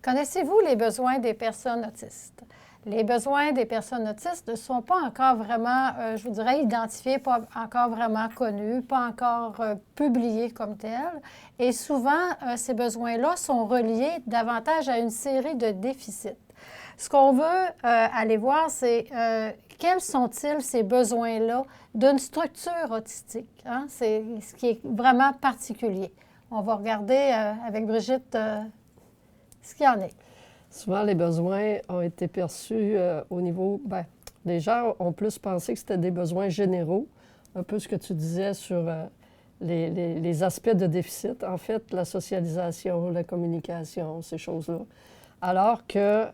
Connaissez-vous les besoins des personnes autistes? Les besoins des personnes autistes ne sont pas encore vraiment, je vous dirais, identifiés, pas encore vraiment connus, pas encore publiés comme tels. Et souvent, ces besoins-là sont reliés davantage à une série de déficits. Ce qu'on veut aller voir, c'est quels sont-ils, ces besoins-là, d'une structure autistique? Hein? C'est ce qui est vraiment particulier. On va regarder avec Brigitte ce qu'il y en est. Souvent, les besoins ont été perçus au niveau... Bien, les gens ont plus pensé que c'était des besoins généraux, un peu ce que tu disais sur les aspects de déficit. En fait, la socialisation, la communication, ces choses-là. Alors que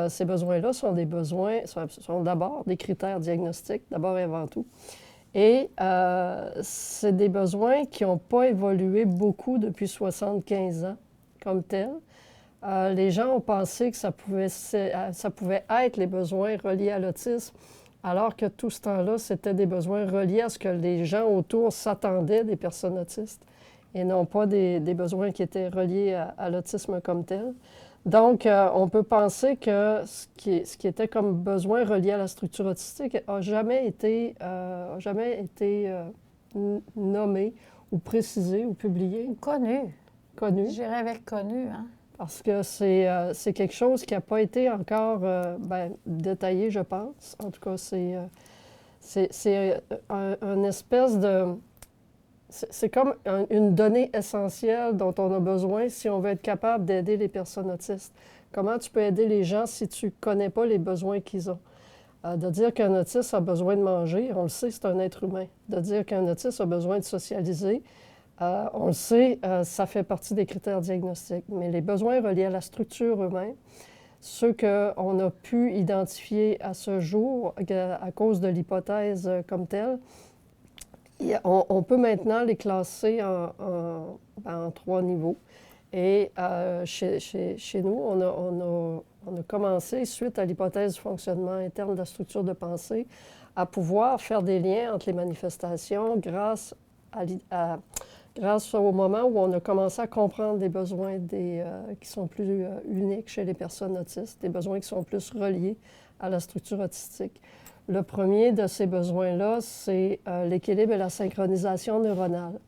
ces besoins-là sont des besoins, sont d'abord des critères diagnostiques, d'abord et avant tout. Et c'est des besoins qui n'ont pas évolué beaucoup depuis 75 ans comme tels. Les gens ont pensé que ça pouvait être les besoins reliés à l'autisme, alors que tout ce temps-là, c'était des besoins reliés à ce que les gens autour s'attendaient des personnes autistes et non pas des besoins qui étaient reliés à l'autisme comme tel. Donc, on peut penser que ce qui était comme besoin relié à la structure autistique n'a jamais été nommé ou précisé ou publié. Connu. Connu. J'irais avec connu, hein? Parce que c'est quelque chose qui n'a pas été encore détaillé, je pense. En tout cas, c'est un espèce de... C'est comme une donnée essentielle dont on a besoin si on veut être capable d'aider les personnes autistes. Comment tu peux aider les gens si tu ne connais pas les besoins qu'ils ont? De dire qu'un autiste a besoin de manger, on le sait, c'est un être humain. De dire qu'un autiste a besoin de socialiser, on le sait, ça fait partie des critères diagnostiques. Mais les besoins reliés à la structure eux-mêmes, ceux qu'on a pu identifier à ce jour à cause de l'hypothèse comme telle, on peut maintenant les classer en 3 niveaux. Et chez nous, on a commencé, suite à l'hypothèse du fonctionnement interne de la structure de pensée, à pouvoir faire des liens entre les manifestations grâce au moment où on a commencé à comprendre des besoins qui sont plus uniques chez les personnes autistes, des besoins qui sont plus reliés à la structure autistique. Le premier de ces besoins-là, c'est l'équilibre et la synchronisation neuronale.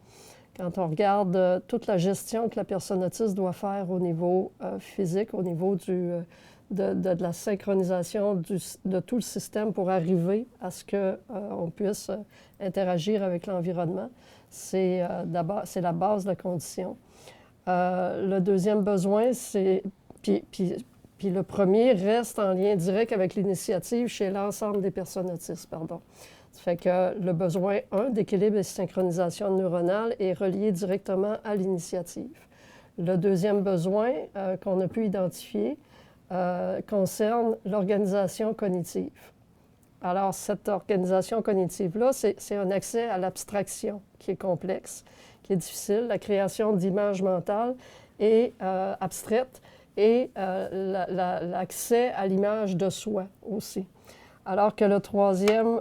Quand on regarde toute la gestion que la personne autiste doit faire au niveau physique, au niveau de la synchronisation de tout le système pour arriver à ce qu'on puisse interagir avec l'environnement, c'est la base de la condition. Le deuxième besoin, c'est... Puis le premier reste en lien direct avec l'initiative chez l'ensemble des personnes autistes, pardon. Ça fait que le besoin 1 d'équilibre et de synchronisation neuronale est relié directement à l'initiative. Le deuxième besoin qu'on a pu identifier concerne l'organisation cognitive. Alors, cette organisation cognitive-là, c'est un accès à l'abstraction qui est complexe, qui est difficile. La création d'images mentales est abstraite et l'accès à l'image de soi aussi. Alors que le troisième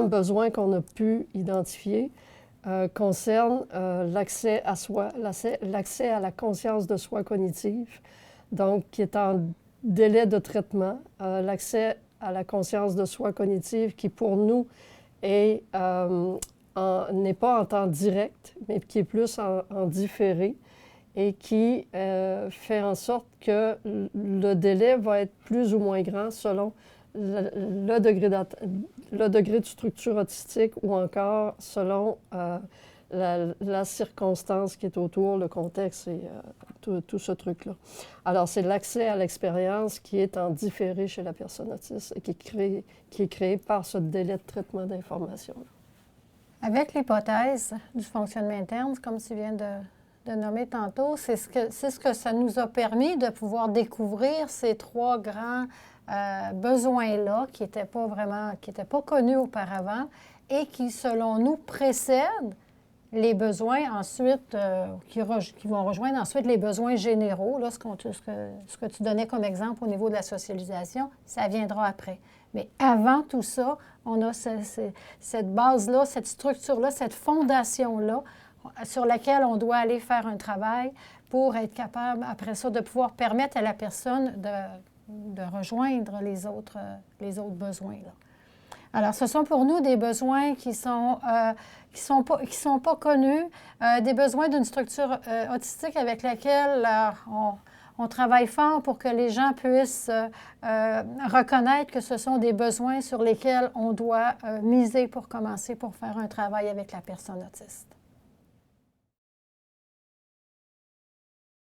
besoin qu'on a pu identifier concerne l'accès à soi, l'accès à la conscience de soi cognitive, donc qui est en délai de traitement, l'accès à la conscience de soi cognitive qui, pour nous, n'est pas en temps direct, mais qui est plus en différé et qui fait en sorte que le délai va être plus ou moins grand selon le degré de structure autistique ou encore selon la circonstance qui est autour, le contexte et tout ce truc-là. Alors, c'est l'accès à l'expérience qui est en différé chez la personne autiste et qui est créé par ce délai de traitement d'information. Avec l'hypothèse du fonctionnement interne, comme tu viens de nommer tantôt, c'est ce que ça nous a permis de pouvoir découvrir ces 3 grands besoins-là qui n'étaient pas connus auparavant et qui, selon nous, précèdent les besoins ensuite, qui vont rejoindre ensuite les besoins généraux. Là, ce que tu donnais comme exemple au niveau de la socialisation, ça viendra après. Mais avant tout ça, on a cette base-là, cette structure-là, cette fondation-là sur laquelle on doit aller faire un travail pour être capable, après ça, de pouvoir permettre à la personne de rejoindre les autres besoins, là. Alors, ce sont pour nous des besoins qui sont pas connus, des besoins d'une structure autistique avec laquelle on travaille fort pour que les gens puissent reconnaître que ce sont des besoins sur lesquels on doit miser pour commencer, pour faire un travail avec la personne autiste.